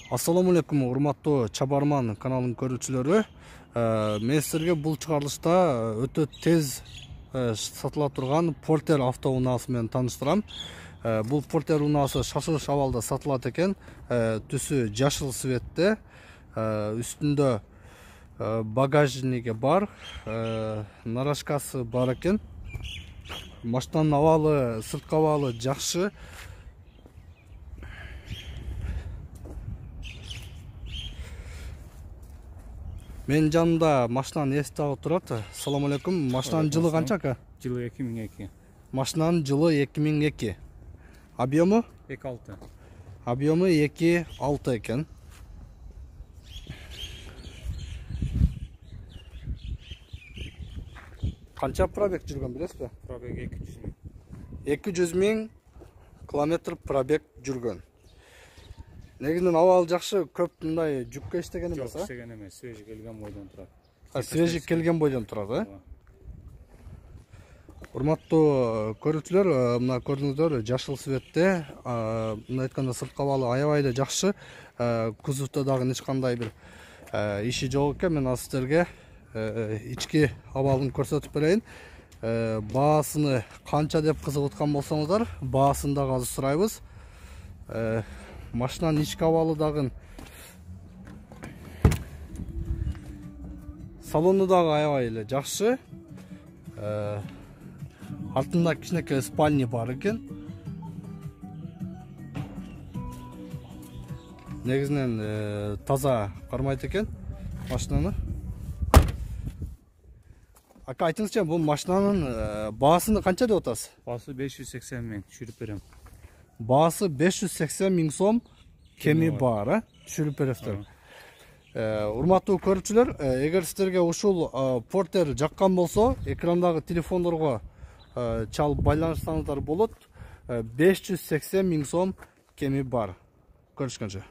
Ассаламу алейкум, урматтуу Чабарман каналынын көрүүчүлөрү. Мен силерге бул чыгарылышта өтө тез сатыла турган Портер автоунаасы менен тааныштырам. Бул Портер унаасы шашылыш абалда сатылат экен. Түсү жашыл светте, үстүндө багажниги бар, нарашкасы бар экен. Машинанын абалы, сырткы абалы жакшы. Мен жанымда машинанын эси дагы турат. Ассаламу алейкум. Машинанын жылы канча ака? Жылы 2002. Машинанын жылы 2002. Объему? 2.6. Объему 2.6 экен. Канча пробег жүргөн билесизби? Пробег 200 миң. 200 миң километр пробег жүргөн. Негизинен абалы жакшы, көп мындай жүккө иштеген эмес, Жок, иштеген эмес, свежий келген бойдон турат. Свежий келген бойдон турат, Урматтуу көрүүчүлөр, мына көрдүңүздөр, жашыл светте, мына айтканда сырткы абалы аябай эле жакшы. Кузовдо дагы эч кандай бир иши жок экен. Мен азыр силерге ички абалын көрсөтүп берейин. Баасыны канча деп кызыгып аткан болсоңуздар, баасын дагы азыр сурайбыз. Машинанын ички абалы дагы, салону дагы аябай эле жакшы. Артында кичинекей спальни бар экен. Негизинен таза кармайт экен машинаны. Ака, айтыңызчы, бул машинанын баасыны канча деп атасыз? Баасы 580 миң, түшүрүп берем. Баасы 580 миң сом кеми бар, түшүрүп бересиздер. Урматтуу көрүүчүлөр, эгер сиздерге ушул Портер жаккан болсо, экрандагы телефондорго чалып байланышсаңыздар болот. 580 миң сом кеми бар. Көрүшкөнчө.